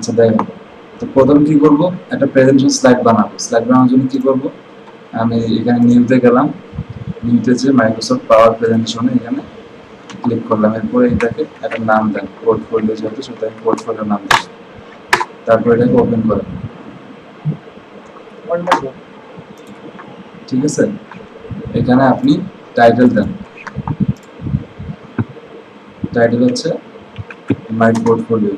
আচ্ছা দেখেন, তো প্রথম কি করব, একটা প্রেজেন্টেশন স্লাইড বানাবো। স্লাইড বানানোর জন্য কি করব, আমি এখানে নিউতে গেলাম, নিউতে যে মাইক্রোসফট পাওয়ার প্রেজেন্টেশনে এখানে ক্লিক করলাম। এরপরে এটাকে একটা নাম দেন, পোর্টফোলিও যেহেতু সেটা পোর্টফোলিও নাম দেন। তারপর এটাকে ওপেন করেন, ঠিক আছে। এখানে আপনি টাইটেল দেন, টাইটেল হচ্ছে মাই পোর্টফোলিও।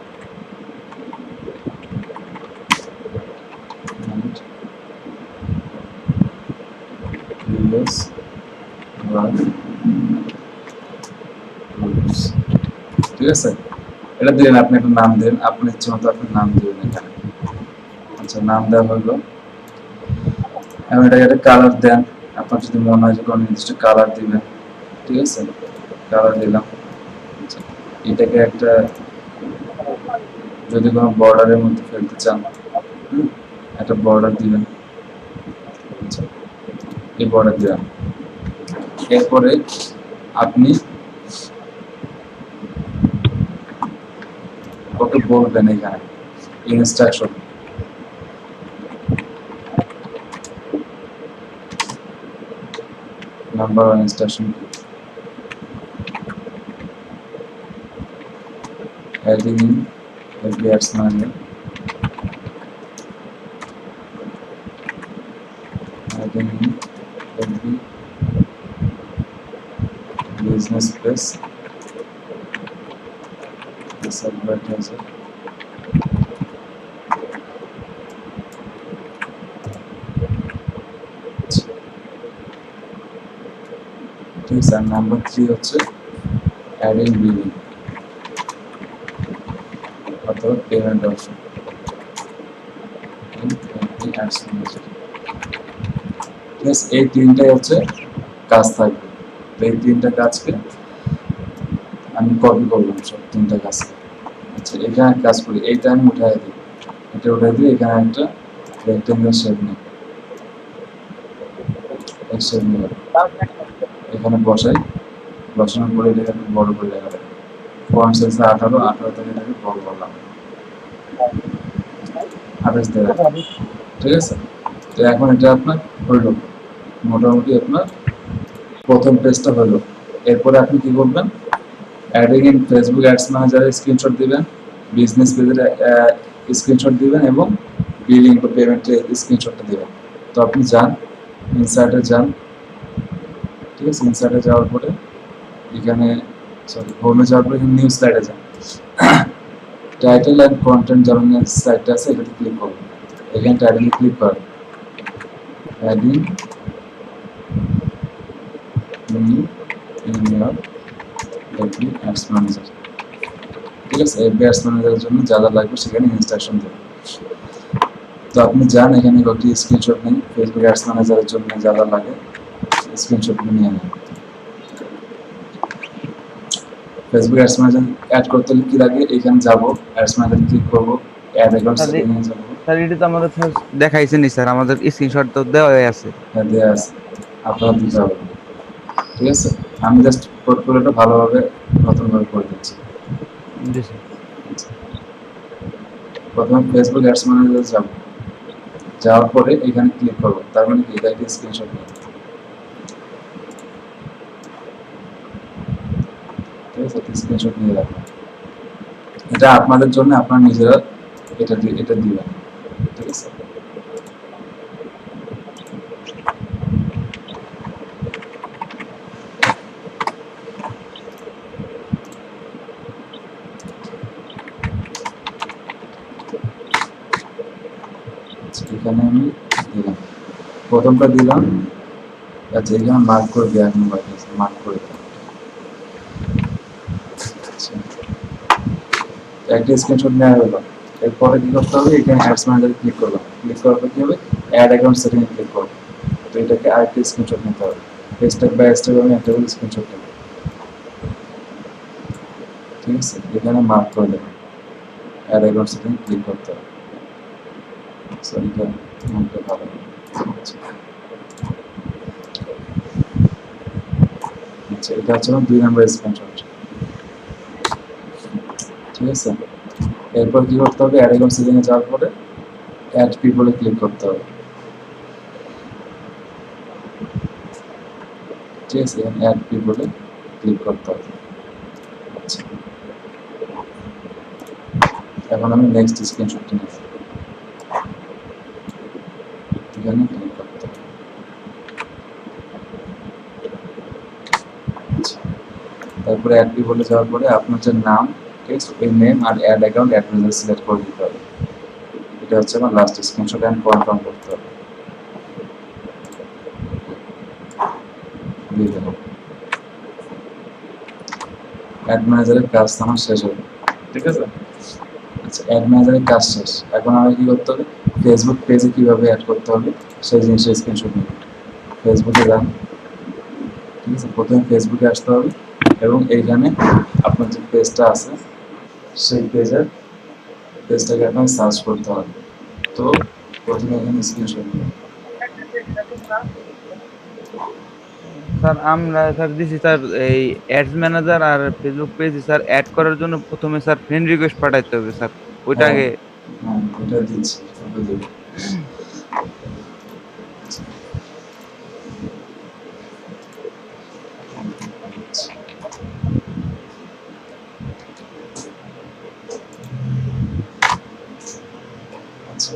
ঠিক আছে, এটা দিলেন, আপনি একটা নাম দেন, আপনার ইচ্ছে মতো আপনি নাম দিবেন এখানে। আচ্ছা, নাম দেওয়া হলো। এখন এটাকে একটা কালার দেন, আপনার যদি মনে হয় যে কোনো নির্দিষ্ট কালার দিবেন, ঠিক আছে, কালার দিলাম। আচ্ছা, এটাকে একটা যদি কোনো বর্ডারের মধ্যে ফেলতে চান, একটা বর্ডার দিবেন। আচ্ছা, এই বর্ডার দিলাম। এরপরে আপনি ওকে বলবেন এখানে instruction, number one instruction, adding in LEDP ads manager, adding in LEDP business place as advertiser, ঠিক আছে। আর নাম্বার 3 হচ্ছে অ্যাডিং বিলিং অথবা payment option in ads manager. ঠিক আছে, এই তিনটাই হচ্ছে কাজ থাকবে। তো এই তিনটা কাজকে আমি কপি করলাম, সব তিনটা কাজকে। আচ্ছা, এখানে কাজ করি, এইটা আমি উঠাই দিই, এটা উঠাই দিই, এখানে একটা রেক্টেঙ্গেল শেপ নিই, এই শেপ নিলাম, এখানে বসাই, বসানোর পরে এটাকে একটু বড় করে লেখা দেয়, ফন্ট সাইজ 18, 18 থেকে এটাকে বড় করলাম, 28 থেকে, ঠিক আছে। তো এখন এটা আপনার হইল, মোটামুটি আপনার প্রথম পেজটা হলো। এরপরে আপনি কি করবেন, অ্যাডিং ইন ফেসবুক অ্যাডস ম্যানেজারের স্ক্রিনশট দিবেন, বিজনেস পেজের স্ক্রিনশট দিবেন এবং বিলিং বা পেমেন্টের স্ক্রিনশটটা দিবেন। তো আপনি যান, ইনসার্টে যান, ঠিক আছে। ইনসার্টে যাওয়ার পরে এখানে হোমে যাওয়ার পরে নিউ স্লাইডে যান, টাইটেল অ্যান্ড কন্টেন্ট জার্নাল সাইটটা আছে, এটাতে ক্লিক করুন। এখানে টাইটেলে ক্লিক করেন, adding new in your LEDP ads manager, ঠিক আছে। LEDP অ্যাডস ম্যানেজারের জন্য যা যা লাগবে সেখানে ইনস্ট্রাকশন দেবেন। তো আপনি যান, এখানে একটি স্ক্রিনশট নিন, ফেসবুক অ্যাডস ম্যানেজারের জন্য যা যা লাগে স্ক্রিনশট নিয়ে নিন। ফেসবুক অ্যাডস ম্যানেজার অ্যাড করতে হলে কি লাগে, এখানে যাব, অ্যাডস ম্যানেজার ক্লিক করব, অ্যাড অ্যাকাউন্ট সেটিং এ যাব। স্যার এটা তো আমাদের দেখাইছেন নি স্যার, আমাদের স্ক্রিনশট তো দেওয়াই আছে। হ্যাঁ, দেওয়া আছে, আপনারা দিতে হবে, ঠিক আছে। আমি জাস্ট পোর্টফোলিওটা ভালোভাবে নতুনভাবে করে দিচ্ছি। জি স্যার। প্রথমে ফেসবুক অ্যাডস ম্যানেজার যাব, যাওয়ার পরে এখানে ক্লিক করব, তার মানে কি, এটা একটা স্ক্রিনশট নিন, ঠিক আছে। স্ক্রিনশট নিয়ে রাখবেন, এটা আপনাদের জন্য, আপনারা নিজেরা এটা দিবেন, ঠিক আছে। এখানে আমি দিলাম, প্রথমটা দিলাম। আচ্ছা, এখানে মার্ক করে দেওয়া, এখন মার্ক করে দেওয়া। আচ্ছা, একটা স্ক্রিনশট নেওয়া হলো। এরপরে কি করতে হবে, এখানে অ্যাডস ম্যানেজারে ক্লিক করলাম, ক্লিক করার পর কি হবে, অ্যাড অ্যাকাউন্ট সেটিং এ ক্লিক করব। তো এটাকে আরেকটা স্ক্রিনশট নিতে হবে, স্টেপ বাই স্টেপ আমি একটা করে স্ক্রিনশট নেব, ঠিক আছে। এখানে মার্ক করে দেবেন, অ্যাড অ্যাকাউন্ট সেটিং ক্লিক করতে হবে। সরি, নামটা ভালো, আচ্ছা, এটা হচ্ছে 2 নম্বর স্ক্রিনশট, ঠিক আছে। এরপর কি করতে হবে, অ্যাড অ্যাকাউন্ট সেটিং এ যাওয়ার পরে অ্যাড পিপলে ক্লিক করতে হবে। ঠিক আছে, অ্যাড পিপলে ক্লিক করতে হবে। আচ্ছা, এখন আমি নেক্সট স্ক্রিনশটটি নেব, এখানে ক্লিক করতে হবে। আচ্ছা, তারপরে অ্যাড পিপলে যাওয়ার পরে আপনার যে নাম, ঠিক আছে, ওই নেম আর অ্যাড অ্যাকাউন্ট অ্যাড্রেস সিলেক্ট করে দিতে হবে। এটা হচ্ছে আমার লাস্ট স্ক্রিনশট, এন্ড কনফার্ম করতে হবে। দিয়ে দেবো। অ্যাড ম্যানেজারের কাজ আমার শেষ হলো, ঠিক আছে। আচ্ছা, অ্যাড ম্যানেজারের কাজ শেষ। এখন আমাকে কি করতে হবে, ফেসবুক পেজে কিভাবে অ্যাড করতে হবে সেই জিনিসের স্ক্রিনশট নিতে। ফেসবুকে যান, ঠিক আছে, প্রথমে ফেসবুকে আসতে হবে এবং এইখানে আপনার যে পেজটা আছে সেই পেজটাকে আপনাকে সার্চ করতে হবে। তো প্রথমে এখানে স্ক্রিনশট নিন। স্যার আমরা স্যার দিছি স্যার এই অ্যাডস ম্যানেজার আর ফেসবুক পেজ স্যার অ্যাড করার জন্য প্রথমে স্যার ফ্রেন্ড রিকোয়েস্ট পাঠাইতে হবে স্যার, ওইটা হ্যাঁ, আগে। হ্যাঁ, ওটা দিচ্ছি, ওটা দেবো। আচ্ছা,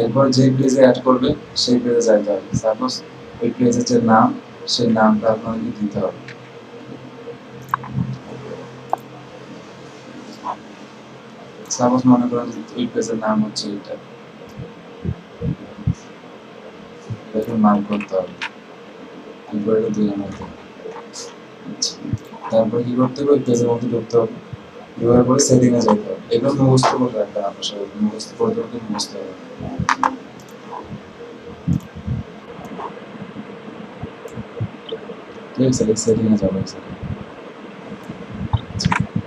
এরপর যে পেজে অ্যাড করবে সেই পেজে যাইতে হবে। সাপোজ ওই পেজের যে নাম, সেই নামটা আপনাকে দিতে হবে। সাপোজ মনে করেন যে ওই পেজের নাম হচ্ছে এটা, এটাকে মার্ক করতে হবে। এরপর এটা দিয়ে আনতে হবে। আচ্ছা, তারপরে কি করতে হবে, ওই পেজের মধ্যে ঢুকতে হবে, ঢোকার পরে সেটিং এ যেতে হবে। এগুলো মুখস্থ করে রাখবেন, আপনার সাথে মুখস্থ করতে করতে মুখস্থ হবে। ঠিক আছে, সেটিং এ যাবো।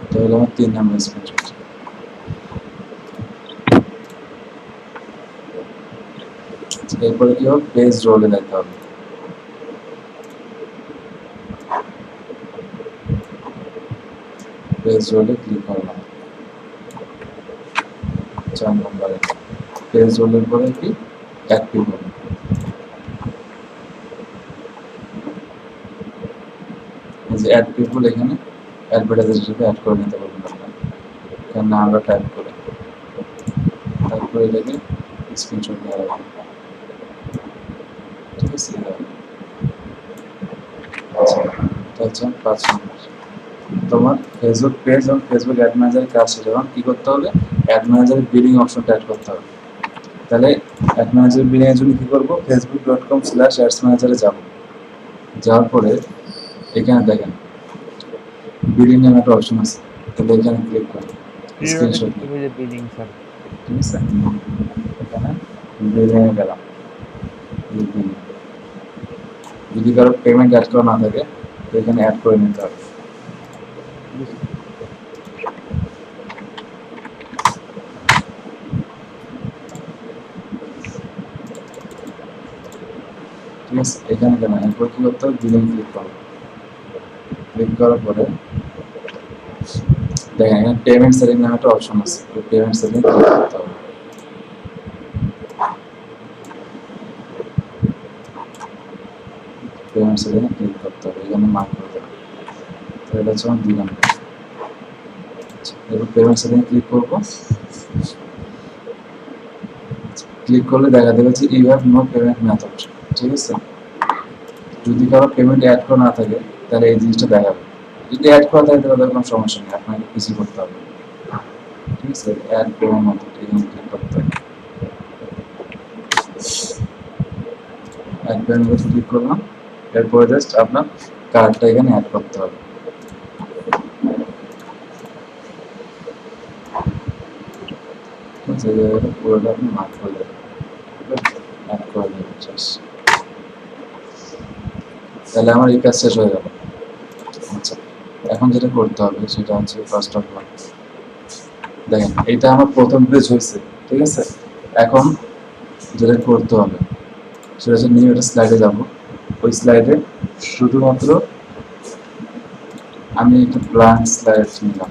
এটা হলো আমার 3 নাম্বার স্ক্রিনশট। এরপরে কি হবে, পেজ রোলে যেতে হবে। পেজ রোলে ক্লিক করলাম, 4 নম্বরে পেজ রোলের পরে কি অ্যাক্টিভ হবে। এই যে অ্যাড পিপল, এখানে অ্যাডভার্টাইজার হিসেবে অ্যাড করে নিতে পারবেন আপনারা। এখানে নামটা টাইপ করে তারপরে এটাকে স্ক্রিনশট নিয়ে রাখবেন। ঠিক আছে, আচ্ছা, এটা হচ্ছে 5 নম্বর। তোমার ফেসবুক পেজ এবং ফেসবুক অ্যাড ম্যানেজারের কাজ শেষ। এখন কি করতে হবে, অ্যাড ম্যানেজারের বিলিং অপশনটা অ্যাড করতে হবে। তাহলে অ্যাড ম্যানেজারের বিলিং এর জন্য কি করব, facebook.com/ads ম্যানেজারে যাব। যাওয়ার পরে এখানে দেখেন বিলিং নামে একটা অপশন আছে, তাহলে এখানে ক্লিক করব, স্ক্রিনশট নিন। Billing sir. ঠিক আছে, এখানে বিলিং এ গেলাম। Billing। যদি কারো পেমেন্ট অ্যাড করা না থাকে তো এখানে অ্যাড করে নিতে হবে। ঠিক আছে, এখানে গেলাম, এরপর কি করতে হবে, বিলিং ক্লিক করবো। ক্লিক করার পরে দেখেন এখানে পেমেন্ট সেটিং নামে একটা অপশন আছে, ওই পেমেন্ট সেটিং ক্লিক করতে হবে। পেমেন্ট সেটিং ক্লিক করতে হবে, এখানে মার্ক করে দেবো। তো এটা হচ্ছে আমার 2 নম্বর। এরপর পেমেন্ট সেটিং ক্লিক করবো। ক্লিক করলে দেখা দেবে যে you have no payment method. ঠিক আছে, যদি কারো পেমেন্ট অ্যাড করা না থাকে তাহলে এই জিনিসটা দেখাবে। যদি অ্যাড করা থাকে তাহলে কোনো সমস্যা নেই, আপনাকে কিছু করতে হবে। ঠিক আছে, অ্যাড পেমেন্ট মেথড এখানে ক্লিক করতে হবে। অ্যাড পেমেন্ট মেথড ক্লিক করলাম। এরপরে জাস্ট আপনার কার্ডটা এখানে অ্যাড করতে হবে। ঠিক আছে, পুরোটা আপনি মার্ক করে দেবেন, অ্যাড করে দেবেন জাস্ট। তাহলে আমার এই কাজ শেষ হয়ে গেল। আচ্ছা, এখন যেটা করতে হবে সেটা হচ্ছে ফার্স্ট অফ অল দেখেন এটা আমার প্রথম পেজ হয়েছে। ঠিক আছে, এখন যেটা করতে হবে সেটা হচ্ছে নিউ একটা স্লাইডে যাব। ওই স্লাইডে শুধুমাত্র আমি একটা ব্ল্যাঙ্ক স্লাইড নিলাম।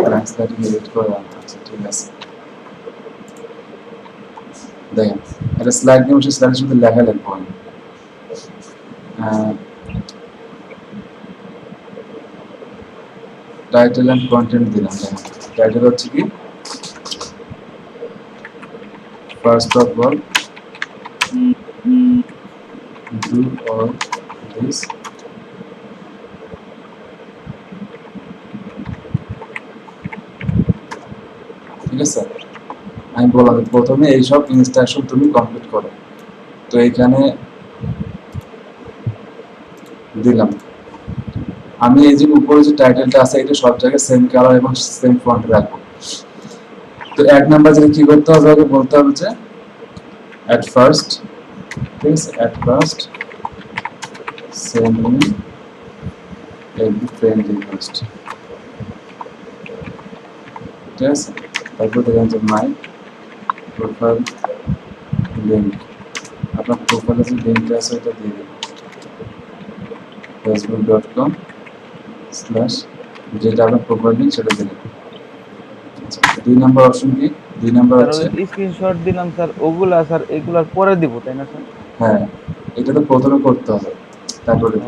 ব্ল্যাঙ্ক স্লাইডিং এডিট করে আচ্ছা ঠিক আছে দেখেন এটা স্লাইড নিয়ে বসে স্লাইডের সাথে লেখা লিখবো আমি টাইটেল এন্ড কন্টেন্ট দিলাম দেখেন টাইটেল হচ্ছে কি first of all do all this ঠিক আছে আমি বললাম প্রথমে এইসব ইনস্ট্রাকশন তুমি কমপ্লিট করো তো এখানে দিলাম আমি এই যে উপরে যে টাইটেলটা আছে এটা সব জায়গায় সেম কালার এবং সেম ফন্টে রাখবো তো এক নাম্বার যেটা কি করতে হবে আগে বলতে হবে যে at first ঠিক আছে at first send me every friend request ঠিক আছে তারপর দেখেন যে মাই প্রোফাইল লিঙ্ক আপনার প্রোফাইলে যে লিঙ্কটা আছে ওটা দিয়ে দিন facebook.com/ যেটা আপনার প্রোফাইল লিঙ্ক সেটা দিয়ে দিন আচ্ছা 2 নাম্বার অপশন কি 2 নাম্বার স্যার হচ্ছে ওই স্ক্রিনশট দিলাম স্যার ওগুলা স্যার এগুলার পরে দিব তাই না স্যার হ্যাঁ এটা তো প্রথমে করতে হবে তারপরে ও, দিব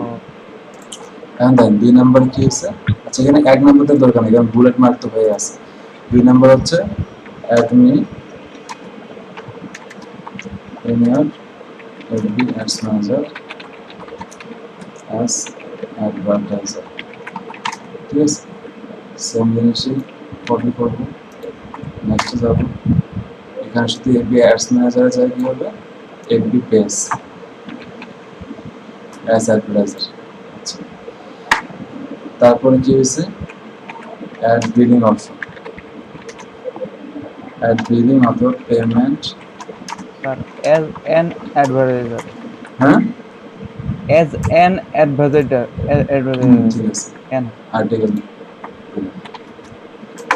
এখন দেখেন 2 নাম্বার কি আছে আচ্ছা এখানে 1 নাম্বারটা দরকার নেই কারণ বুলেট মার্ক তো হয়ে আছে 2 নাম্বার হচ্ছে অ্যাডমি in your FB ads manager as advertiser ঠিক আছে সেম জিনিসই কপি করবো নেক্সটে যাবো এখানে শুধু FB ads manager যায় কি হবে FB পেজ as advertiser আচ্ছা তারপরে কি হয়েছে add billing option add billing অথবা payment sir as an advertiser হ্যাঁ অ্যাজ অ্যান অ্যাডভার্টাইজার ঠিক আছে অ্যান আর্টিকেল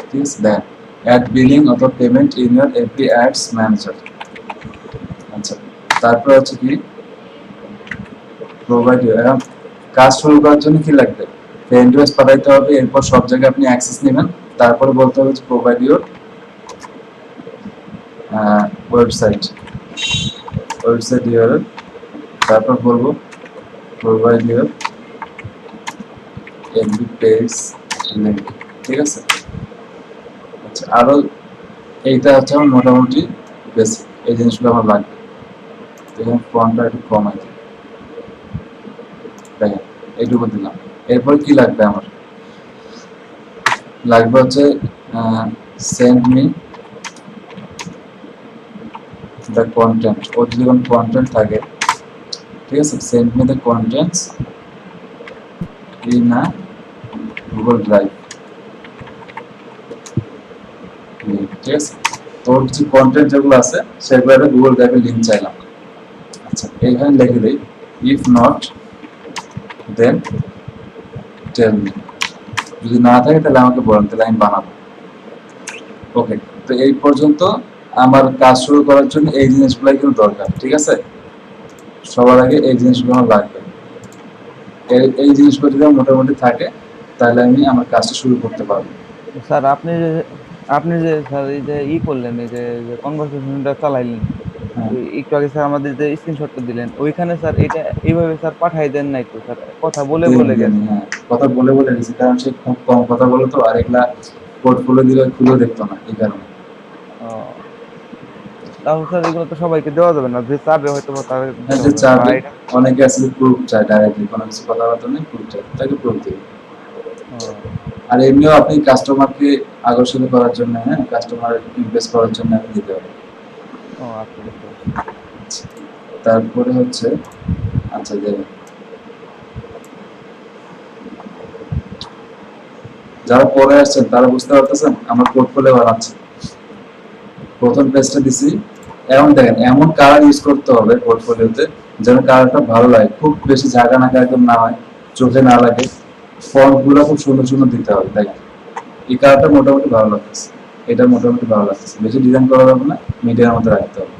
ঠিক আছে দেন অ্যাড বিলিং অথবা payment in your FB ads manager আচ্ছা তারপর হচ্ছে কি প্রোভাইড এখন কাজ শুরু করার জন্য কি লাগবে ফ্রেন্ড রিকোয়েস্ট পাঠাইতে হবে এরপর সব জায়গায় আপনি অ্যাক্সেস নেবেন তারপরে বলতে হবে যে প্রোভাইড ইউর ওয়েবসাইট ইউআরএল তারপর বলবো provide your FB page link ঠিক আছে আচ্ছা আরো এইটা হচ্ছে আমার মোটামুটি বেসিক এই জিনিসগুলো আমার লাগবে দেখুন ফন্টটা একটু কমাই দিই দেখেন এইটুকু দিলাম এরপর কি লাগবে আমার লাগবে হচ্ছে সেন্ড মি দ্য কন্টেন্ট ওর যদি কোনো কন্টেন্ট থাকে ঠিক আছে send me the contents in a Google drive ঠিক আছে তোর কিছু কন্টেন্ট যেগুলো আছে সেগুলো একটা গুগল ড্রাইভে লিঙ্ক চাইলাম আচ্ছা এইখানে লিখে দিই if not then tell me যদি না থাকে তাহলে আমাকে বলেন তাহলে আমি বানাবো ওকে তো এই পর্যন্ত আমার কাজ শুরু করার জন্য এই জিনিসগুলাই কিন্তু দরকার ঠিক আছে সবার আগে এই জিনিসগুলো আমার লাগবে এই জিনিসগুলো যদি আমার মোটামুটি থাকে তাহলে আমি আমার কাজটা শুরু করতে পারবো স্যার আপনি যে স্যার এই যে করলেন এই যে কনভারসেশনটা চালাইলেন হ্যাঁ একটু আগে স্যার আমাদের যে স্ক্রিনশটটা দিলেন ওইখানে স্যার এটা এইভাবে স্যার পাঠাই দেন নাই তো স্যার কথা বলে দিন বলে দিন গেছে হ্যাঁ কথা বলে বলে গেছি কারণ সে খুব কম কথা বলো তো আর এগুলা পোর্টফোলিও দিলে খুলেও দেখতো না এই কারণে ও, তাহলে স্যার এগুলো তো সবাইকে দেওয়া যাবে না যে চাবে হয়তো বা তার হ্যাঁ দিতে যে হবে বা চাবে এটা অনেকে আছে প্রুফ চায় ডাইরেক্টলি কোনো কিছু কথাবার্তা নেই প্রুফ চায় তাকে প্রুফ দিবে ও, আর এমনিও আপনি কাস্টমারকে আকর্ষিত করার জন্য হ্যাঁ কাস্টমার ইমপ্রেস করার জন্য আপনি দিতে হবে ও আচ্ছা বুঝতে পারছি আচ্ছা, তারপরে হচ্ছে আচ্ছা যে যারা পরে আসছেন তারা বুঝতে পারতেছেন আমরা পোর্টফোলিও বানাচ্ছি প্রথম পেজটা দিছি এখন দেখেন এমন কালার ইউজ করতে হবে পোর্টফোলিওতে যেন কালারটা ভালো লাগে খুব বেশি ঝাঁকা নাকা একদম না হয় চোখে না লাগে ফন্ট গুলো খুব সুন্দর সুন্দর দিতে হবে দেখেন এই কালারটা মোটামুটি ভালো লাগতেছে এটা মোটামুটি ভালো লাগতেছে বেশি ডিজাইন করা যাবে না মিডিয়ার মধ্যে রাখতে হবে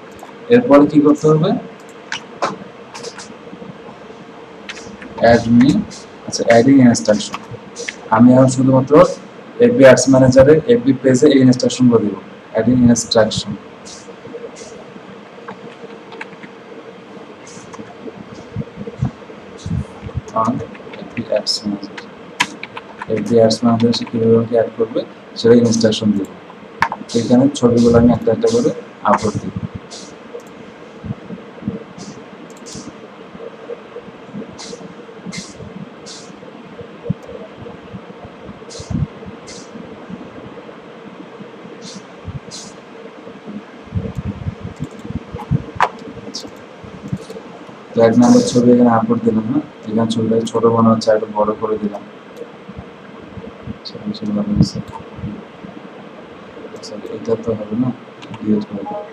এরপরে কি করতে হবে অ্যাড মি আচ্ছা অ্যাডিং ইনস্ট্রাকশন আমি এখন শুধুমাত্র এফবি অ্যাডস ম্যানেজারে এফবি পেজে এই ইনস্ট্রাকশনগুলো দিব, adding instruction on FB ads manager. FB ads manager সে কীভাবে অ্যাড করবে সেটা ইনস্ট্রাকশন দিব। এখানে ছবিগুলো আমি একটা একটা করে আপলোড দিব। তো এক নম্বর ছবি এখানে আপলোড দিলাম না, এখানে ছবিটাকে ছোট মনে হচ্ছে, একটু বড় করে দিলাম। এটা তো হবে না, ডিলিট করে দিলাম।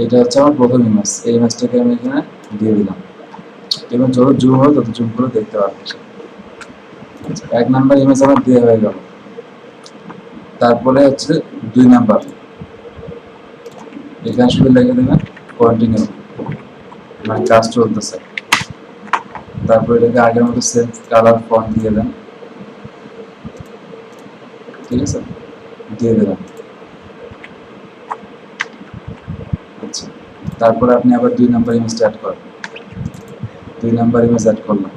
এটা হচ্ছে আমার প্রথম ইমেজ, এই ইমেজটাকে আমি এখানে দিয়ে দিলাম এবং যত জুম হবে তত জুম করে দেখতে পারবে। এক নাম্বার ইমেজ আমার দিয়ে হয়ে গেল। তারপরে হচ্ছে 2 নাম্বার, এখানে শুধু লিখে দেবেন কন্টিনিউ, মানে কাজ চলতেছে। তারপরে এটাকে আগের মতো সেম কালার ফন্ট দিয়ে দেন, ঠিক আছে, দিয়ে দিলাম। আচ্ছা, তারপরে আপনি আবার 2 নাম্বার ইমেজ অ্যাড করেন, 2 নাম্বার ইমেজ অ্যাড করলাম।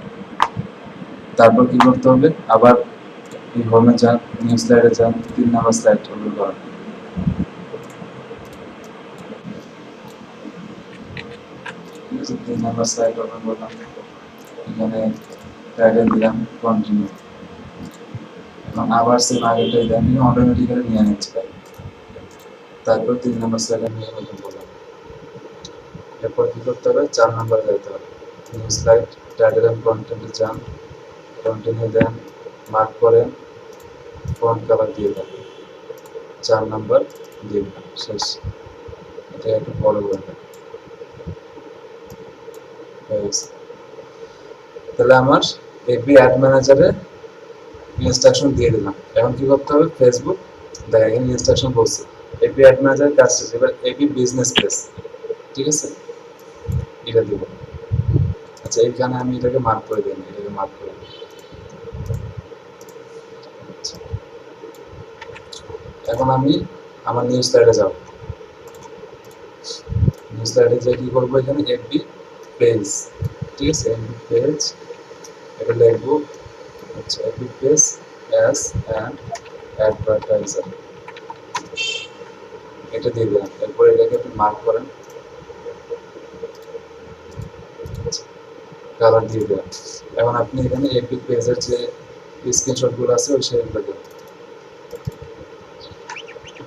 তারপর কি করতে হবে, আবার এই হোমে যান, নিউ স্লাইডে যান, 3 নাম্বার স্লাইড ওপেন করেন। ঠিক আছে, 3 নাম্বার স্লাইড ওপেন করলাম, এখানে টাইটেল দিলাম কন্টিনিউ। এখন আবার সেম আগেটাই দেন, অটোমেটিক্যালি নিয়ে নিচ্ছে। তারপর 3 নাম্বার স্লাইড আমি ওপেন করলাম। এরপর কি করতে হবে, 4 নাম্বার যাইতে হবে, নিউ স্লাইড, টাইটেল এন্ড কন্টেন্টে যান, কন্টিনিউ দেন, মার্ক করেন, ফন্ট কালার দিয়ে দেন, 4 নাম্বার দিয়ে দেন, শেষ। এটা একটু বড় করে দেন, হয়ে গেছে। তাহলে আমার এপি অ্যাড ম্যানেজারে ইনস্ট্রাকশন দিয়ে দিলাম। এখন কি করতে হবে, ফেসবুক দেখেন ইনস্ট্রাকশন বলছে এপি অ্যাড ম্যানেজার কাজ শেষ, এবার এপি বিজনেস পেজ, ঠিক আছে, এটা দিব। আচ্ছা, এইখানে আমি এটাকে মার্ক করে দিই, এটাকে মার্ক করে দিই। এখন আমি আমার নিউ স্লাইডে যাব, নিউ স্লাইডে যে কি করবো, এখানে এফবি পেজ, ঠিক আছে, এফবি পেজ, এটা লিখবো, আচ্ছা, FB page as an advertiser, এটা দিয়ে দিলাম। এরপরে এটাকে আপনি মার্ক করেন, কালার দিয়ে দিলাম। এখন আপনি এখানে এফবি পেজের যে স্ক্রিনশটগুলো আছে ওই সেগুলো দেবেন।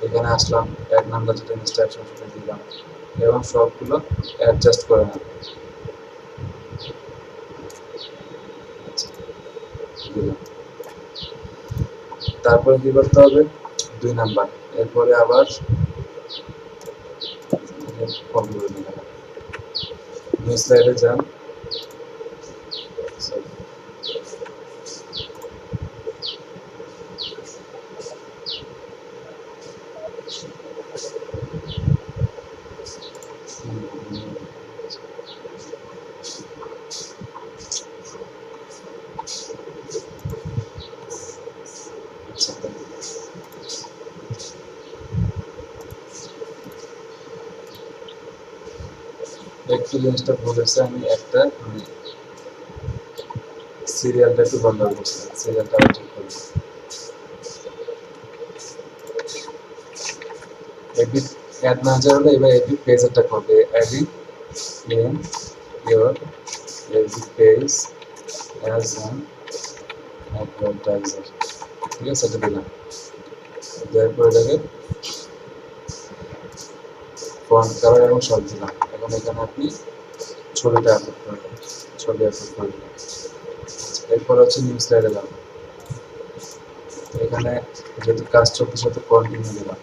এখানে আসলাম, এক নাম্বার যেটা ইনস্ট্রাকশন সেটা দিলাম এবং সবগুলো অ্যাডজাস্ট করে নেব। দিলাম। তারপরে কি করতে হবে, 2 নাম্বার, এরপরে আবার নিউ স্লাইডে যান, একটু জিনিসটা বলেছে, আমি একটা মানে সিরিয়ালটা একটু গন্ডগোল করছি, সিরিয়ালটা আবার ঠিক করবো। এডিট অ্যাড ম্যানেজার হলে এবার এডিট পেজটা করবে, adding in your edit page as an advertiser, ঠিক আছে, এটা দিলাম। তারপর এটাকে ফন্ট কালার এবং সব দিলাম। এখন এখানে আপনি ছবিটা আপলোড করবেন, ছবি আপলোড করবেন। এরপর হচ্ছে নিউ স্লাইডে যাবেন, এখানে যেহেতু কাজ চলতে সাথে কন্টিনিউ দিলাম,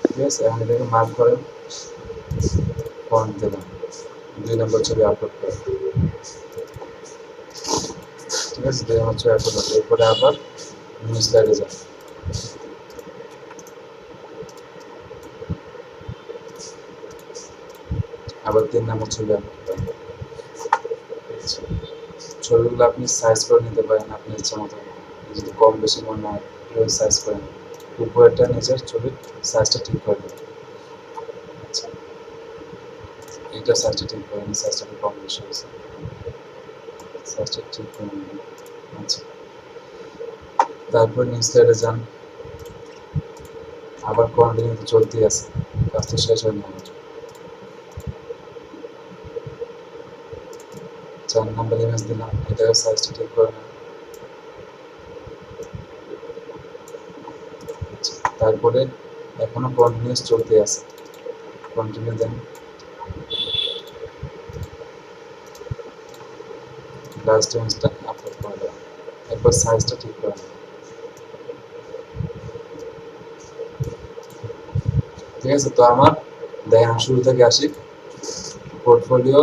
ঠিক আছে। এখন এটাকে মার্ক করেন, ফন্ট দিলাম, 2 নম্বর ছবি আপলোড করেন, ঠিক আছে, 2 নম্বর ছবি আপলোড করেন। এরপরে আবার নিউ স্লাইডে যান, আবার 3 নম্বর ছবি আপলোড করেন, ছবিগুলো আপনি সাইজ করে নিতে পারেন আপনার ইচ্ছা মতো, যদি কম বেশি মনে হয় এভাবে সাইজ করে নেন। উপরেরটা নিচের ছবির সাইজটা ঠিক করে নেবেন। আচ্ছা, এটা সাইজটা ঠিক করে নিন, সাইজটা একটু কম বেশি হয়েছে, সাইজটা ঠিক করে নেবেন। আচ্ছা, তারপর নেক্সট স্লাইডে যান। আবার কন্টিনিউ চলতেই আছে, কাজ তো শেষ হয়নি আমার। 4 নাম্বার ইমেজ দিলাম, এটাকে সাইজটা ঠিক করে নেন। আচ্ছা, তারপরে এখনো কন্টিনিউস চলতে আছে, কন্টিনিউ দেন। লাস্ট ইমেজটা আপলোড করে দেন, এরপর সাইজটা ঠিক করে নেন। ঠিক আছে, তো আমার দেখেন শুরু থেকে আসি, portfolio,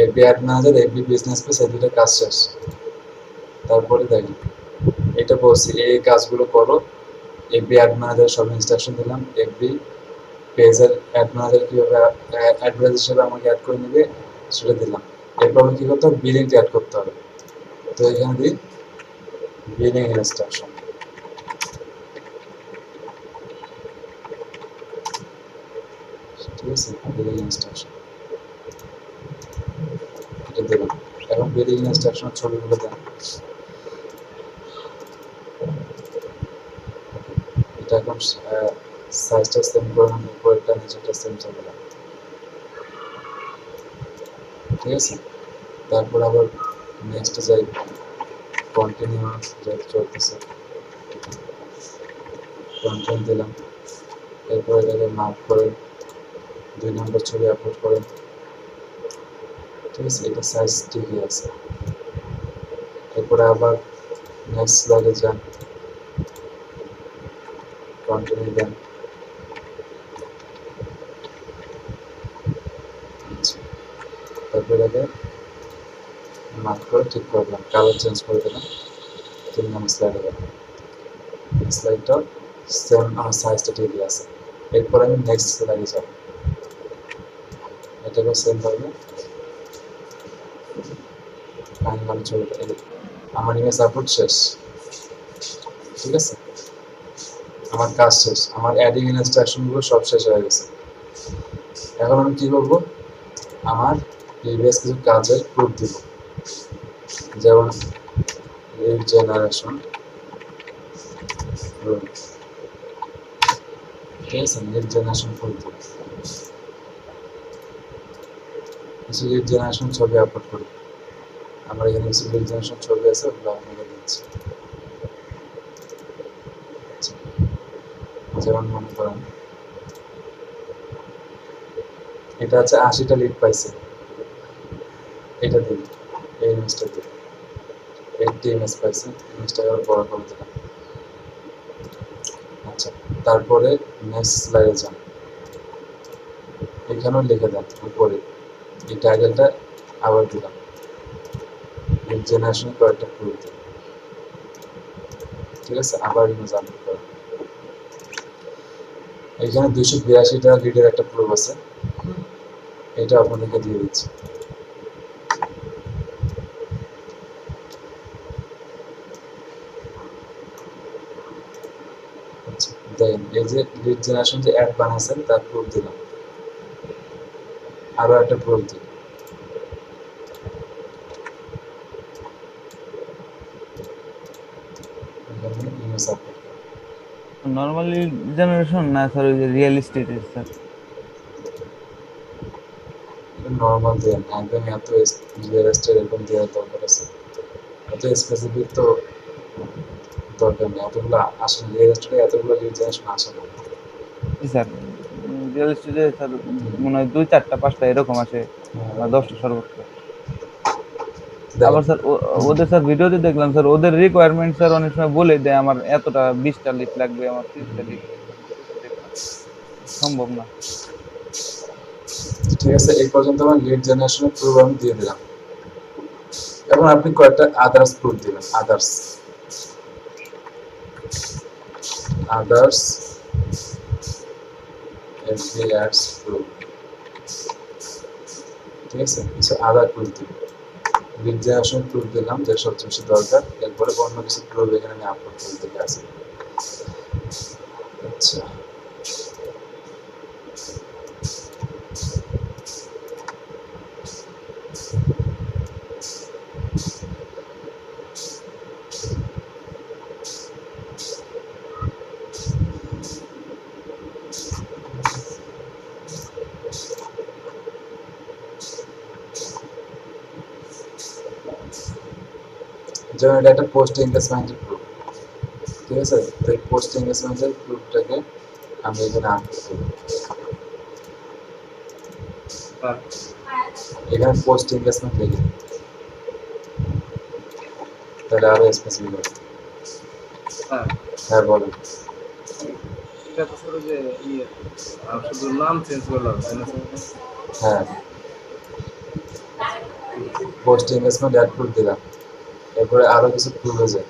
FB ad manager, FB business page, এই দুটো কাজ শেষ। তারপরে দেখেন এটা বলছি এই কাজগুলো করো। এফবি অ্যাড ম্যানেজার সব ইনস্ট্রাকশন দিলাম, এফবি পেজের অ্যাড ম্যানেজার কীভাবে অ্যাডভার্টাইজ হিসেবে আমাকে অ্যাড করে নেবে সেটা দিলাম। এরপর আমি কী করতে হবে, বিলিংটা অ্যাড করতে হবে। তো এখানে দিই বিলিং ইনস্ট্রাকশন, ঠিক আছে, বিলিং ইনস্ট্রাকশন এটা দিলাম। এখন বিলিং ইনস্ট্রাকশনের ছবিগুলো দেন। এটা এখন সাইজটা সেম করে নেব, উপরেরটা নিচেরটা সেম চলে গেল, ঠিক আছে। তারপর আবার নেক্সট যাই, কন্টিনিউ যেটা চলতেছে, কন্টেন্ট দিলাম। এরপর এটাকে মার্ক করে 2 নম্বর ছবি আপলোড করেন, ঠিক আছে, এটা সাইজ ঠিকই আছে। এরপরে আবার নেক্সট স্লাইডে যান, কন্টিনিউ দেন। আচ্ছা, তারপর এটাকে মার্ক করে ঠিক করে দিলাম, কালার চেঞ্জ করে দিলাম। 3 নম্বর স্লাইডে গেলাম, স্লাইডটা সেম, আমার সাইজটা ঠিকই আছে। এরপর আমি নেক্সট স্লাইডে যাব, এটাকেও সেম ভাবে আমি ছবিটা, আমার ইমেজ আপলোড শেষ, ঠিক আছে, আমার কাজ শেষ, আমার অ্যাডিং ইনস্ট্রাকশনগুলো সব শেষ হয়ে গেছে। এখন আমি কি করব, আমার প্রিভিয়াস কিছু কাজের প্রুফ দিব, যেমন লিড জেনারেশন, ঠিক আছে, লিড জেনারেশন প্রুফ দিব, কিছু লিড জেনারেশন ছবি আপলোড করি। আমার এখানে কিছু লিড জেনারেশন ছবি আছে, ওগুলো আপনাকে দিচ্ছি। যেমন মনে করেন এটা আছে 80টা লিড পাইছে, এটা দিন, এই ইমেজটা দিন, 80 ইমেজ পাইছে, ইমেজটাকে আবার বড় করে দিলাম। আচ্ছা, তারপরে নেক্সট স্লাইডে যান, এখানেও লিখে দেন উপরে এই টাইটেলটা আবার দিলাম, লিড জেনারেশনের কয়েকটা প্রুফ দিন, ঠিক আছে, আবার ইমেজ আপলোড করেন। এখানে 282টা লিডের একটা প্রুফ আছে, এটা আপনাদেরকে দিয়ে দিচ্ছি। আচ্ছা, দেখেন এই যে লিড জেনারেশন যে অ্যাড বানাইছেন তার প্রুফ দিলাম, আরো একটা প্রুফ দিই, এখানে ইমেজ আপলোড করেন। নরমালি জেনারেশন না স্যার, ওই যে রিয়েল এস্টেট স্যার। নর্মাল দেন, একদম এত রিয়েল এস্টেট এরকম দেওয়ার দরকার আছে, এত স্পেসিফিক তো দরকার নেই, এতগুলো আসে না, রিয়েল এস্টেটে এতগুলো লিড জেনারেশন আসে না। জি স্যার, রিয়েল এস্টেটে স্যার মনে হয় 2, 4, 5টা এরকম আসে, বা 10টা সর্বোচ্চ। আবার দেখেন স্যার ওদের স্যার ভিডিওতে দেখলাম স্যার, ওদের রিকোয়ারমেন্ট স্যার অনেক সময় বলে দেয় আমার এতটা 20টা লিড লাগবে, আমার 30টা লিড লাগবে, কিন্তু ওইটা দেখলাম সম্ভব না। ঠিক আছে, এই পর্যন্ত আমার লিড জেনারেশনের প্রুফ আমি দিয়ে দিলাম। এখন আপনি কয়েকটা আদার্স প্রুফ দিবেন, others, others FB ads proof, ঠিক আছে, কিছু আদার প্রুফ দিবেন, লিড জেনারেশন প্রুফ দিলাম যে সবচেয়ে বেশি দরকার, এরপরে অন্য কিছু প্রুফ এখানে আমি আপলোড করে দিতে আছে। আচ্ছা, যেমন এটা একটা পোস্ট এঙ্গেজমেন্টের প্রুফ, ঠিক আছে? তো এই পোস্ট এঙ্গেজমেন্টের প্রুফটাকে আমি এখানে আপলোড করব। এখানে পোস্ট এঙ্গেজমেন্ট লিখে দিই, তাহলে আরো স্পেসিফিক হবে। হ্যাঁ বলেন। এটা তো স্যার যে ইয়ে শুধু নাম চেঞ্জ করলাম তাই না স্যার? হ্যাঁ, পোস্ট এঙ্গেজমেন্ট অ্যাড প্রুফ দিলাম, এরপরে আরো কিছু প্রুফ হয়ে যায়।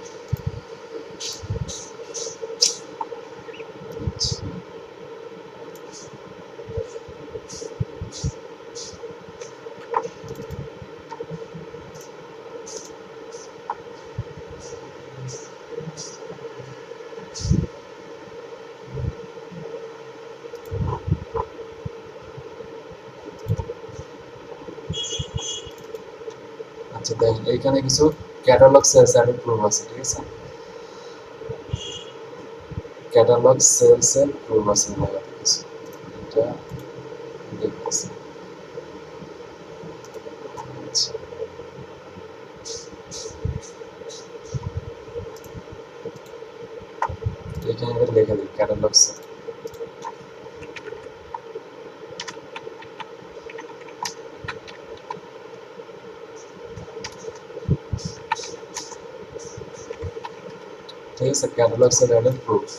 আচ্ছা দেখেন, এইখানে কিছু ক্যাটালগ সেলস অ্যাডেড প্রুফ আছে, ঠিক আছে? ক্যাটালগ সেলস এর প্রুফ আছে লাগাতে কিছু, এটা দেখতেছি। আচ্ছা, এখানে এবার লিখে দিই ক্যাটালগ সেল। ঠিক আছে, ক্যাটালগ সেল অ্যাডেড প্রুফ,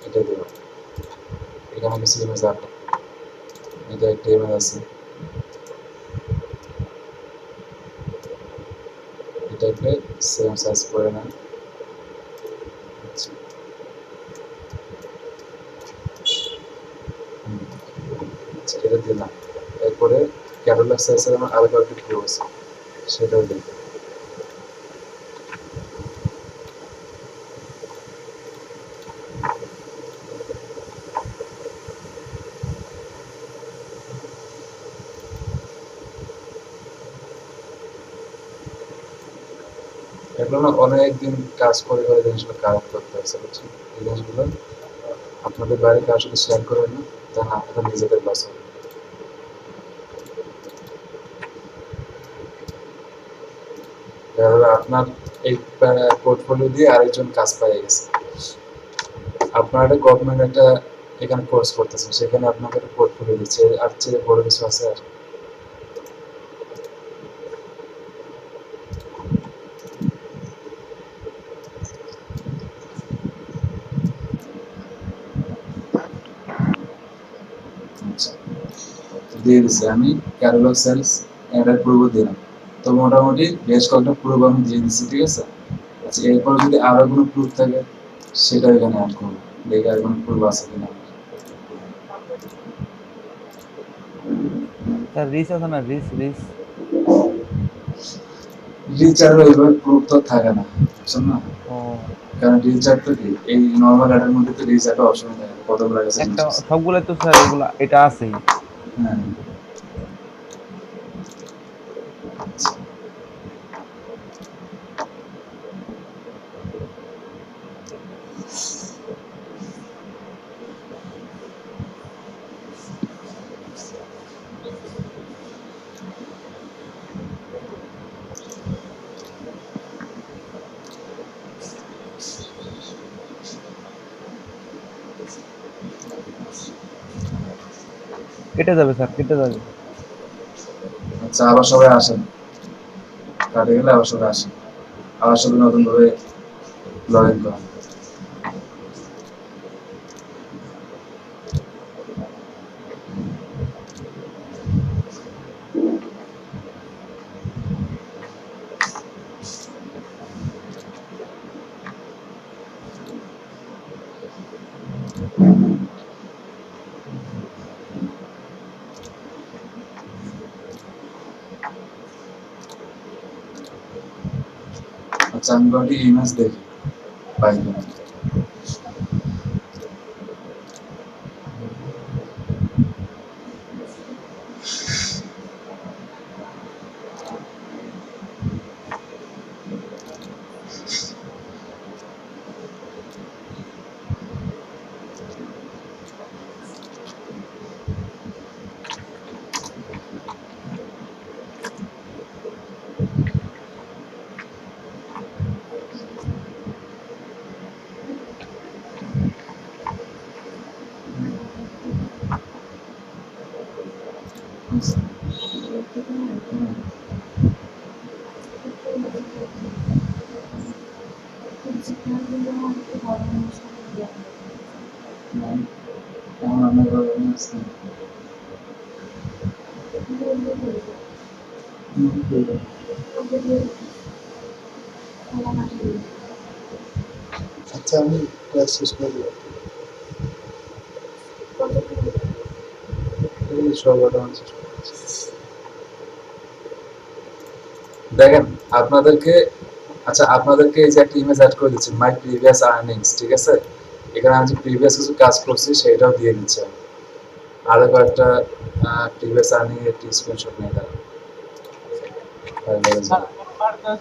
এটা দেবো। এখানে কিছু ইমেজ আছে, এটা একটা ইমেজ আছে, এটাকে সেম সাইজ করে না। আচ্ছা, আচ্ছা, এটা দিলাম। এরপরে ক্যাটালগ সেলসের আমার আরো কয়েকটি প্রুফ আছে, সেটাও দিই। এগুলো না অনেকদিন কাজ করে করে জিনিসগুলো কালেক্ট করতে হচ্ছে, বুঝছেন? এই জিনিসগুলো আপনাদের বাইরে কারোর সাথে শেয়ার করেন না, তখন আপনাদের নিজেদের লস হবে। আপনার এই পোর্টফোলিও দিয়ে আরেকজন কাজ পেয়ে গেছে, আপনার একটা গভর্নমেন্ট একটা এখানে কোর্স করতেছেন, সেখানে আপনাকে একটা পোর্টফোলিও দিচ্ছে, আর চেয়ে বড় কিছু আছে আর? আচ্ছা, দিয়ে দিচ্ছি আমি ক্যাটালগ সেলস এটার প্রুফ দিলাম। তো মোটামুটি বেশ কয়েকটা প্রুফ আমি দিয়ে দিচ্ছি, ঠিক আছে? আচ্ছা, এরপর যদি আরো কোনো প্রুফ থাকে সেটা এখানে অ্যাড করবো, দেখে আর কোনো প্রুফ আছে কিনা। স্যার রিস আছে না, রিস রিস রিচার্ড ওইভাবে প্রুফ তো থাকে না, বুঝছেন না? ও কারণ রিচার্ড তো কি এই নর্মাল অ্যাডের মধ্যে তো রিচার্ড অপশন থাকে, কতগুলো আছে একটা জিনিস আছে। সবগুলাই তো স্যার এগুলা এটা আছেই। হ্যাঁ, কেটে যাবে স্যার, কেটে যাবে। আচ্ছা, আবার সবাই আসেন, কাটে গেলে আবার সবাই আসেন, আবার সবাই নতুন ভাবে লগ ইন করেন। আচ্ছা আমি কয়েকটি ইমেজ দেখি পাই কিনা। কেমন আমরা আছে আচ্ছা আমি ক্লাস শেষ করে দিলাম এই সর্বটা শেষ করে দিচ্ছি। দেখেন আপনাদেরকে, আচ্ছা আপনাদেরকে এই যে একটা ইমেজ অ্যাড করে দিচ্ছি মাই প্রিভিয়াস আর্নিংস, ঠিক আছে? এখানে আমি যে প্রিভিয়াস কিছু কাজ করছি সেটাও দিয়ে দিচ্ছি আমি। আরো কয়েকটা প্রিভিয়াস আর্নিং এর একটি স্ক্রিনশট নিয়ে দেন।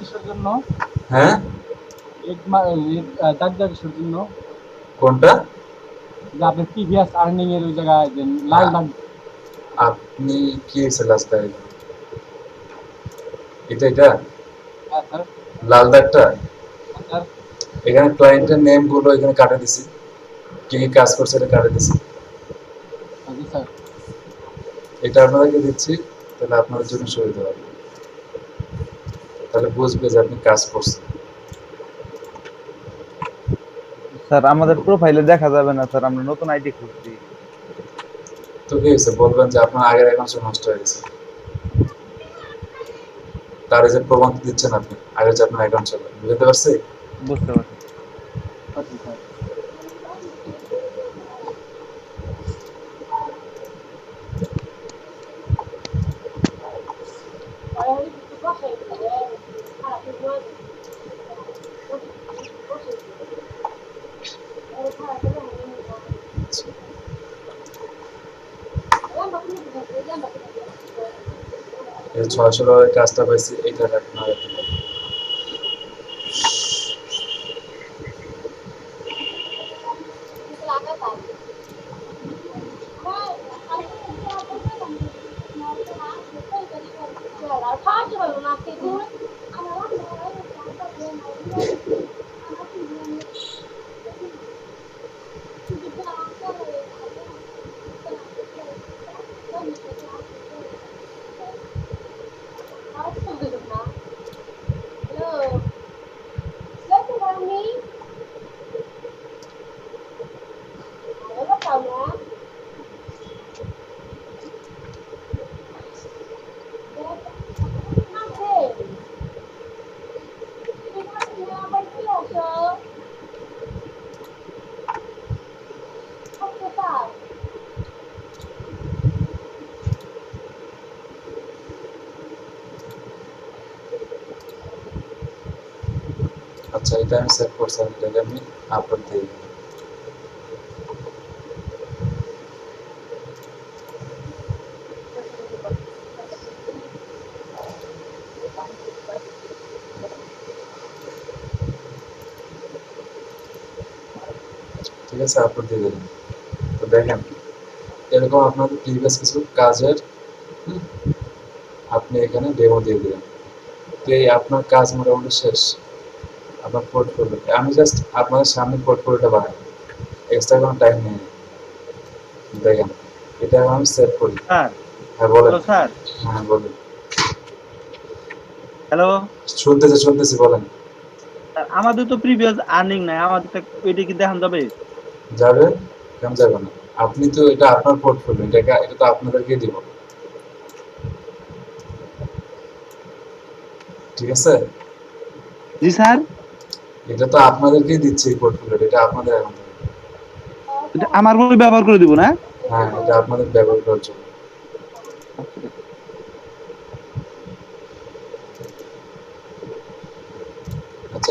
কিসের জন্য হ্যাঁ কিসের জন্য কোনটা? যে আপনি প্রিভিয়াস আর্নিং এর ওই জায়গায় যে লাল দাগ আপনি কি হয়েছে লাস্ট তারিখ? এটা স্যার লাল দাগটা স্যার এখানে ক্লায়েন্টের নেম গুলো এখানে কাটে দিছি, কি কি কাজ করছে এটা কাটে দিছি। জি স্যার এটা আপনাদেরকে দিচ্ছি, তাহলে আপনাদের জন্য সুবিধা হবে, তাহলে বুঝবে যে আপনি কাজ করছেন। স্যার আমাদের প্রোফাইলে দেখা যাবে না স্যার, আমরা নতুন আইডি খুলছি। তো কি হয়েছে বলবেন যে আপনার আগের অ্যাকাউন্ট নষ্ট হয়ে গেছে, তার এই যে প্রমাণ দিচ্ছেন আপনি আগে যে আপনার অ্যাকাউন্ট ছিল, বুঝতে পারছি? বুঝতে পারছি। পাচ্ছি স্যার এই 600 কাজটা পাইছি, এইটা রাখুন আর একটু। আচ্ছা এটা আমি সেভ করছি, এটাকে আমি আপলোড দিয়ে দিই। ঠিক আছে, আপলোড দিয়ে দিলাম। তো দেখেন এরকম আপনাদের প্রিভিয়াস কিছু কাজের আপনি এখানে ডেমো দিয়ে দিলেন, তো এই আপনার কাজ মোটামুটি শেষ। আপনার পোর্টফোলিও আমি জাস্ট আপনাদের সামনে পোর্টফোলিওটা বানাই, এক্সট্রা কোনো টাইম নেই। দেখেন এটা আমি সেভ করি। স্যার হ্যাঁ বলেন। হ্যালো স্যার হ্যাঁ বলেন, হ্যালো শুনতেছি বলেন। স্যার আমাদের তো প্রিভিয়াস আর্নিং নাই, আমাদের ওইটা কি দেখান যাবে? যাবে কেন যাবে না? আপনি তো এটা আপনার পোর্টফোলিও, এটা তো আপনাদেরকে দিব, ঠিক আছে? জি স্যার এটা তো আপনাদেরকেই দিচ্ছে এই পোর্টফোলিও, এটা আপনাদের এখন। এটা আমার বই ব্যবহার করে দিব না? হ্যাঁ এটা আপনাদের ব্যবহার করার জন্য। আচ্ছা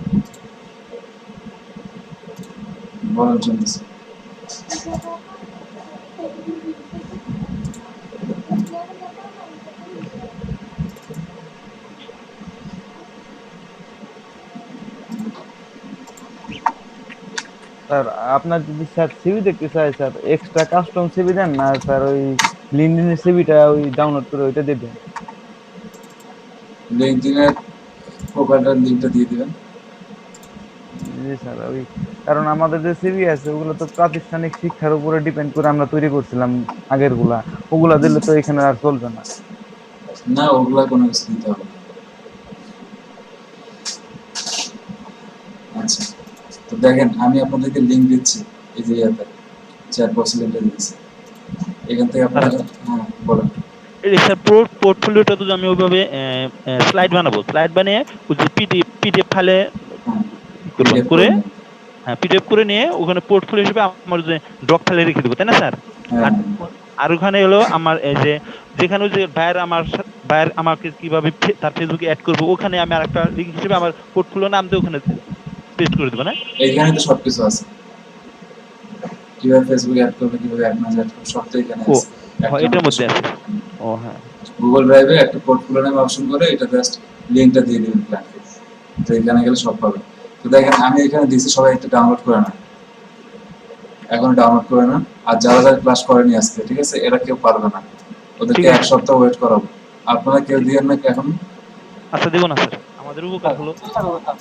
বলেন শুনতেছি। স্যার আপনার যদি স্যার সিভি দেখতে চাই স্যার এক্সট্রা কাস্টম সিভি দেন না স্যার ওই লিঙ্কডইনের সিভিটা ওই ডাউনলোড করে ওইটা দিয়ে দেন। লিঙ্কডইনের প্রোফাইলটার লিঙ্কটা দিয়ে দিবেন। জি স্যার ওই কারণ আমাদের যে সিভি আছে ওগুলো তো প্রাতিষ্ঠানিক শিক্ষার উপরে ডিপেন্ড করে আমরা তৈরি করছিলাম আগের গুলা, ওগুলা দিলে তো এখানে আর চলবে না। না, ওগুলা কোনো কিছু দিতে হবে না। আচ্ছা, তো দেখেন আমি আপনাদেরকে লিঙ্ক দিচ্ছি, এই যে ইয়াতে চ্যাট বক্সে লিঙ্কটা দিচ্ছি, এখান থেকে আপনারা হ্যাঁ বলেন। এই স্যার পোর্টফোলিওটা তো আমি ওইভাবে স্লাইড বানাবো, স্লাইড বানিয়ে ওই যে পিডিএফ ফাইলে হ্যাঁ, করলাম, পিডিএফ করে করে নিন। হ্যাঁ পিডিএফ করে নিয়ে ওখানে পোর্টফোলিও হিসেবে আমার যে ডক ফাইলে রেখে দেবো, তাই না স্যার? হ্যাঁ আর আর ওখানে হলো আমার এই যে যেখানে ওই যে ভাইয়ের আমাকে কিভাবে তার ফেসবুকে অ্যাড করবো, ওখানে আমি আরেকটা লিঙ্ক হিসেবে আমার পোর্টফোলিও নাম দিয়ে ওখানে পেস্ট করে দেবো না? এইখানে তো সবকিছু আছে, কিভাবে ফেসবুক অ্যাড করবে, কিভাবে অ্যাড ম্যানেজ অ্যাড করবে, সব তো এখানে ও আছে। একটা এটার মাত্র মধ্যে আছে। ও হ্যাঁ, গুগল ড্রাইভে একটা পোর্টফোলিও নামে অপশন করে এটা জাস্ট লিঙ্কটা দিয়ে দিবেন ক্লায়েন্টকে, তো এখানে গেলে সব পাবেন। তো দেখেন আমি এখানে দিয়েছি, সবাই একটু ডাউনলোড করে না, এখন ডাউনলোড করে না। আর যারা যারা ক্লাস করেনি আজকে, ঠিক আছে, এরা কেউ পারবে না, ওদেরকে ঠিক আছে। 1 সপ্তাহ ওয়েট করাবো। আপনারা কেউ দিয়েন না এখন, আচ্ছা দেবো না স্যার, আমাদের উপকার হলো। চেষ্টা করবো স্যার।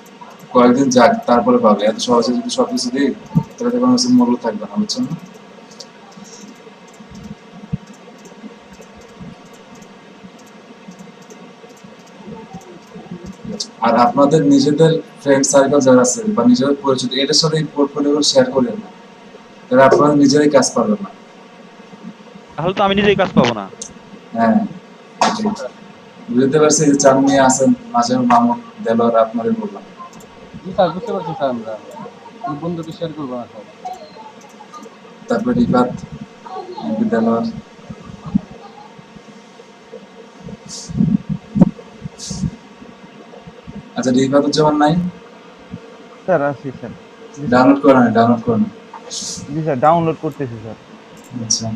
কয়েকদিন যাক তারপরে পাবে। এত সহজে যদি সবকিছু দিই তাহলে তো কোনো কিছু মূল্য থাকবে না, বুঝছেন না? আর আপনাদের নিজেদের ফ্রেন্ড সার্কেল যারা আছে বা নিজেদের পরিচিত, এটার সাথে এই পোর্টফোলিও শেয়ার করেন না, তাহলে আপনারা নিজেরাই কাজ পারবেন না। তাহলে তো আমি নিজেই কাজ পাবো না। হ্যাঁ, বুঝতে পারছি যে চাঁদনি আছেন, মাঝে মামুন, দেলোয়ার, আপনাদের বললাম। জি স্যার, বুঝতে পারছি স্যার। আমরা এই বন্ধুকে শেয়ার করবো না স্যার। তারপরে রিফাত, দেলোয়ার, আচ্ছা রিফাতুজ্জামান নাই? স্যার আছি স্যার। জি স্যার। ডাউনলোড করে না, ডাউনলোড করে না। জি স্যার ডাউনলোড করতেছি স্যার। আচ্ছা,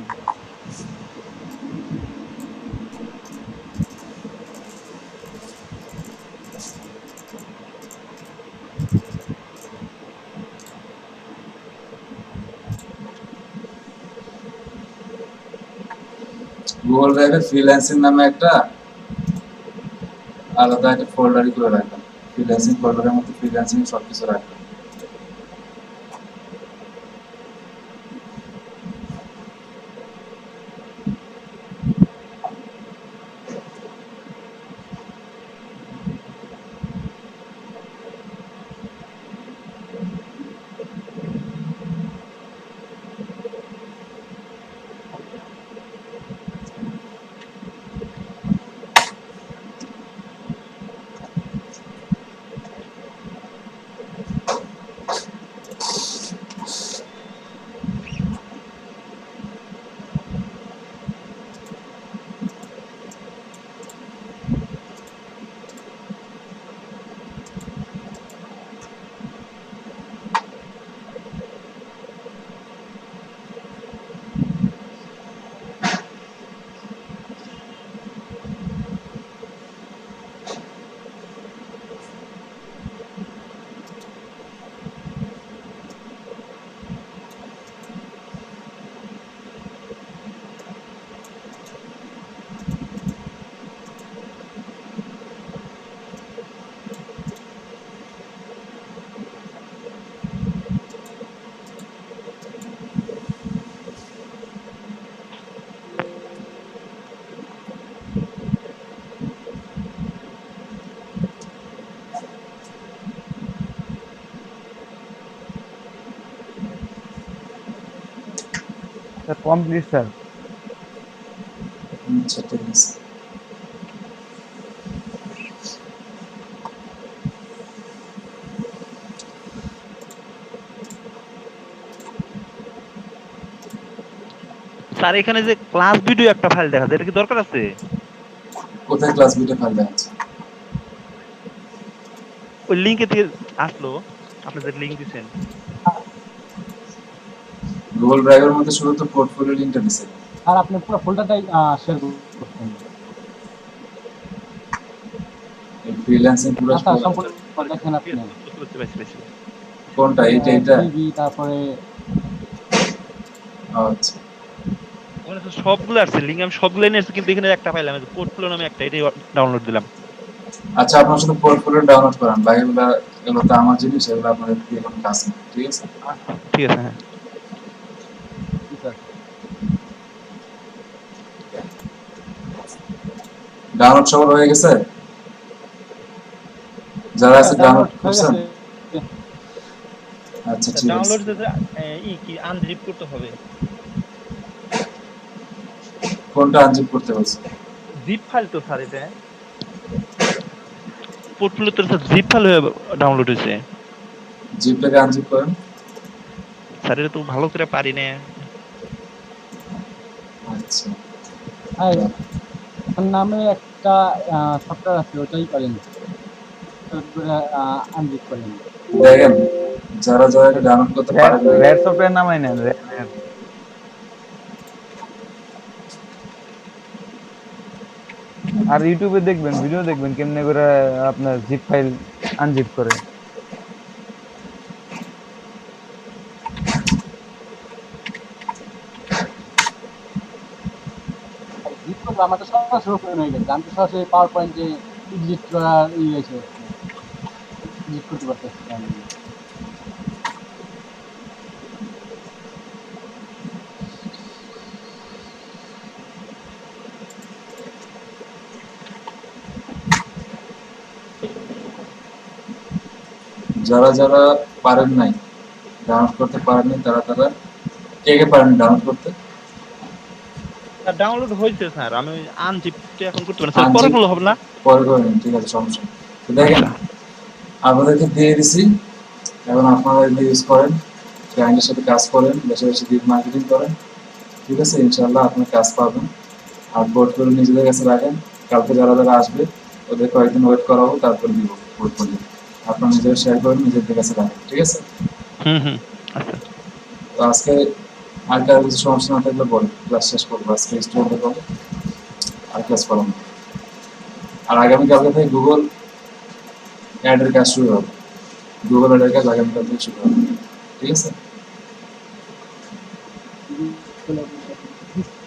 গুগল ড্রাইভে ফ্রিল্যান্সিং নামে একটা আলাদা একটা ফোল্ডারই করে রাখবেন, ফ্রিল্যান্সিং ফোল্ডারের মধ্যে ফ্রিল্যান্সিং সবকিছু রাখবেন। Sir complete sir. আচ্ছা ঠিক আছে। স্যার এখানে যে ক্লাস ভিডিও একটা ফাইল দেখা যায়, এটা কি দরকার আছে? কোথায় ক্লাস ভিডিও ফাইল দেখাচ্ছে? ওই লিঙ্কে থেকে আসলো, আপনি যে লিঙ্ক দিচ্ছেন। গুগল ড্রাইভের মধ্যে শুধু তো পোর্টফোলিও লিংকটা দিছে। আর আপনি পুরো ফোল্ডারটাই শেয়ার করতেন। এই ফ্রিল্যান্সিং পুরো আচ্ছা সম্পূর্ণ দেখেন আপনি বুঝতে পারছি পারছি। কোনটা এইটা? টিভি তারপরে আচ্ছা ওখানে তো সবগুলো আছে লিঙ্ক, আমি সবগুলো নিয়েছি কিন্তু এখানে একটা পাইলাম, পোর্টফোলিও নামে একটা, এটাই ডাউনলোড দিলাম। আচ্ছা, আপনার শুধু পোর্টফোলিও ডাউনলোড করেন, বাকিগুলো এগুলো তো আমার জিনিস, এগুলো আপনাদের দিয়ে কোনো কাজ নেই, ঠিক আছে? ঠিক আছে, হ্যাঁ। কি স্যার? ডাউনলোড সবার হয়ে গেছে? যারা আছে ডাউনলোড হয়ে করছেন? গেছে। আচ্ছা ঠিক আছে। ডাউনলোড কি আনজিপ করতে হবে? কোনটা আনজিপ করতে বলছে? জিপ ফাইল তো স্যার, এটা পোর্টফোলিও তো স্যার জিপ ফাইল হয়ে ডাউনলোড হয়েছে জিপটাকে আনজিপ করেন। স্যার, এটা তো ভালো করে পারি না। আচ্ছা হ্যাঁ, আপনার নামে একটা সফটওয়্যার আছে, ওটাই করেন, আনজিপ করেন। দেখেন, যারা যারা এটা ডাউনলোড করতে পারেন না, রেড সফটওয়্যার নামাই নেন। আর ইউটিউবে দেখবেন, ভিডিও দেখবেন কেমনে করে আপনার জিপ ফাইল আনজিপ করে। জিপ করলে আমার তো সরাসরি ওপেন হয়ে গেছে, আমি তো সরাসরি পাওয়ার পয়েন্টে এডিট করার আছে, এডিট করতে পারতেছি না আমি। যারা যারা পারেন নাই, ডাউনলোড করতে পারেন নাই, তারা তারা কে কে পারেন ডাউনলোড করতে? ডাউনলোড হয়েছে স্যার, আমি আনজিপটা এখন করতে পারি না স্যার, পরে করলে হবে না? পরে করে নিন, ঠিক আছে, সমস্যা নেই। তো দেখেন, আপনাদেরকে দিয়ে দিছি, এখন আপনারা এগুলো ইউজ করেন, ক্লায়েন্টের সাথে কাজ করেন, বেশি বেশি লিড মার্কেটিং করেন, ঠিক আছে? ইনশাআল্লাহ আপনার কাজ পাবেন। আর পোর্টফোলিও নিজেদের কাছে রাখেন, কালকে যারা যারা আসবে ওদের কয়েকদিন ওয়েট করাবো, তারপর দিব পোর্টফোলিও। আপনারা নিজেরা শেয়ার করেন, নিজেদের কাছে রাখেন, ঠিক আছে? আচ্ছা। তো আজকে আর কারো কিছু সমস্যা না থাকলে বলেন, ক্লাস শেষ করবো। আজকে স্টুডেন্টদের বলে আর ক্লাস করাবো না। আর আগামীকালকে থেকে গুগল অ্যাডের কাজ শুরু হবে, গুগল অ্যাডের কাজ আগামীকাল থেকে শুরু হবে, ঠিক আছে?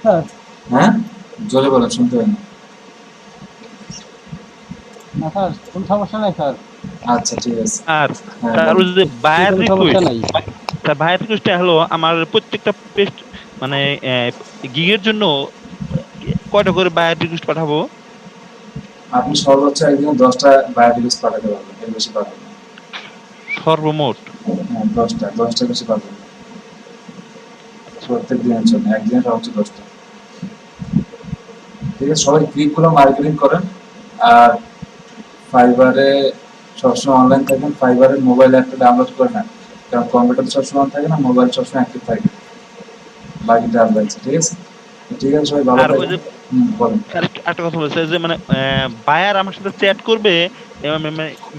স্যার, হ্যাঁ, জোরে বলেন, শুনতে হয় না। না স্যার, কোনো সমস্যা নাই স্যার। আচ্ছা ঠিক আছে। আর হ্যাঁ, তার বলেন। যে বায়ার কোনো সমস্যা নাই। রিকোয়েস্ট, বায়ার রিকোয়েস্টটা হলো আমার প্রত্যেকটা পেস্ট মানে গিগের জন্য কয়টা করে বায়ার রিকোয়েস্ট পাঠাবো? আপনি সর্বোচ্চ একদিনে 10টা বায়োডিভিস পাঠাতে পারবেন, এর বেশি পারবেন না। সর্বমোট? হ্যাঁ, 10টা বেশি পারবেন না প্রত্যেক দিনের জন্য, একদিনে সর্বোচ্চ 10টা, ঠিক আছে? সবাই ক্লিকগুলো মার্কেটিং করেন। আর ফাইবারে সবসময় অনলাইন থাকেন, ফাইবারের মোবাইল অ্যাপটা ডাউনলোড করে নেন, কারণ কম্পিউটার সবসময় on থাকে না, মোবাইল সবসময় অ্যাক্টিভ থাকে, বাকিটা আলাদা আছে, ঠিক আছে? তো ঠিক আছে, সবাই ভালো আর ওই থাকেন। যে বলেন। একটা কথা বলেছে যে মানে বায়ার আমার সাথে চ্যাট করবে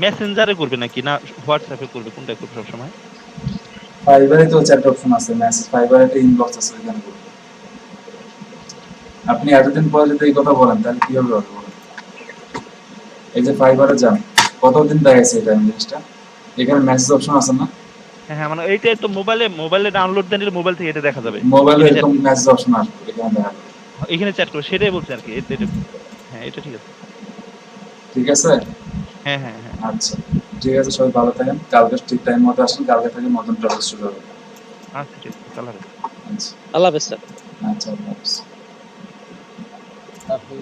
মেসেঞ্জারে করবে নাকি না হোয়াটসঅ্যাপে করবে, কোনটা করবে সবসময়? ফাইবারে তো চ্যাট অপশন আছে, মেসেজ ফাইবারে একটা ইনবক্স আছে, ওইখানে করবেন। আপনি এতদিন পরে যদি এই কথা বলেন তাহলে কিভাবে হবে বলেন? এই যে ফাইবারে যান, কতদিন দেখাইছে এটা জিনিসটা, এখানে মেসেজ অপশন আছে না? হ্যাঁ, মানে এইটাই তো মোবাইলে ডাউনলোড দিলে মোবাইল থেকে এটা দেখা যাবে, মোবাইলে এখানে এরকম মেসেজ অপশন আসবে, এখানে দেখা যাবে, এখানে চ্যাট করবে, সেটাই বলছে আর কি। হ্যাঁ, এটা ঠিক আছে। ঠিক আছে? হ্যাঁ হ্যাঁ হ্যাঁ। আচ্ছা ঠিক আছে, সবাই ভালো থাকেন, কালকে ঠিক টাইম মতো আসেন, কালকে থেকে নতুন ক্লাস শুরু হবে। আচ্ছা ঠিক আছে, আল্লাহ হাফেজ। আচ্ছা আল্লাহ হাফেজ স্যার। আচ্ছা, আল্লাহ হাফেজ। তারপরে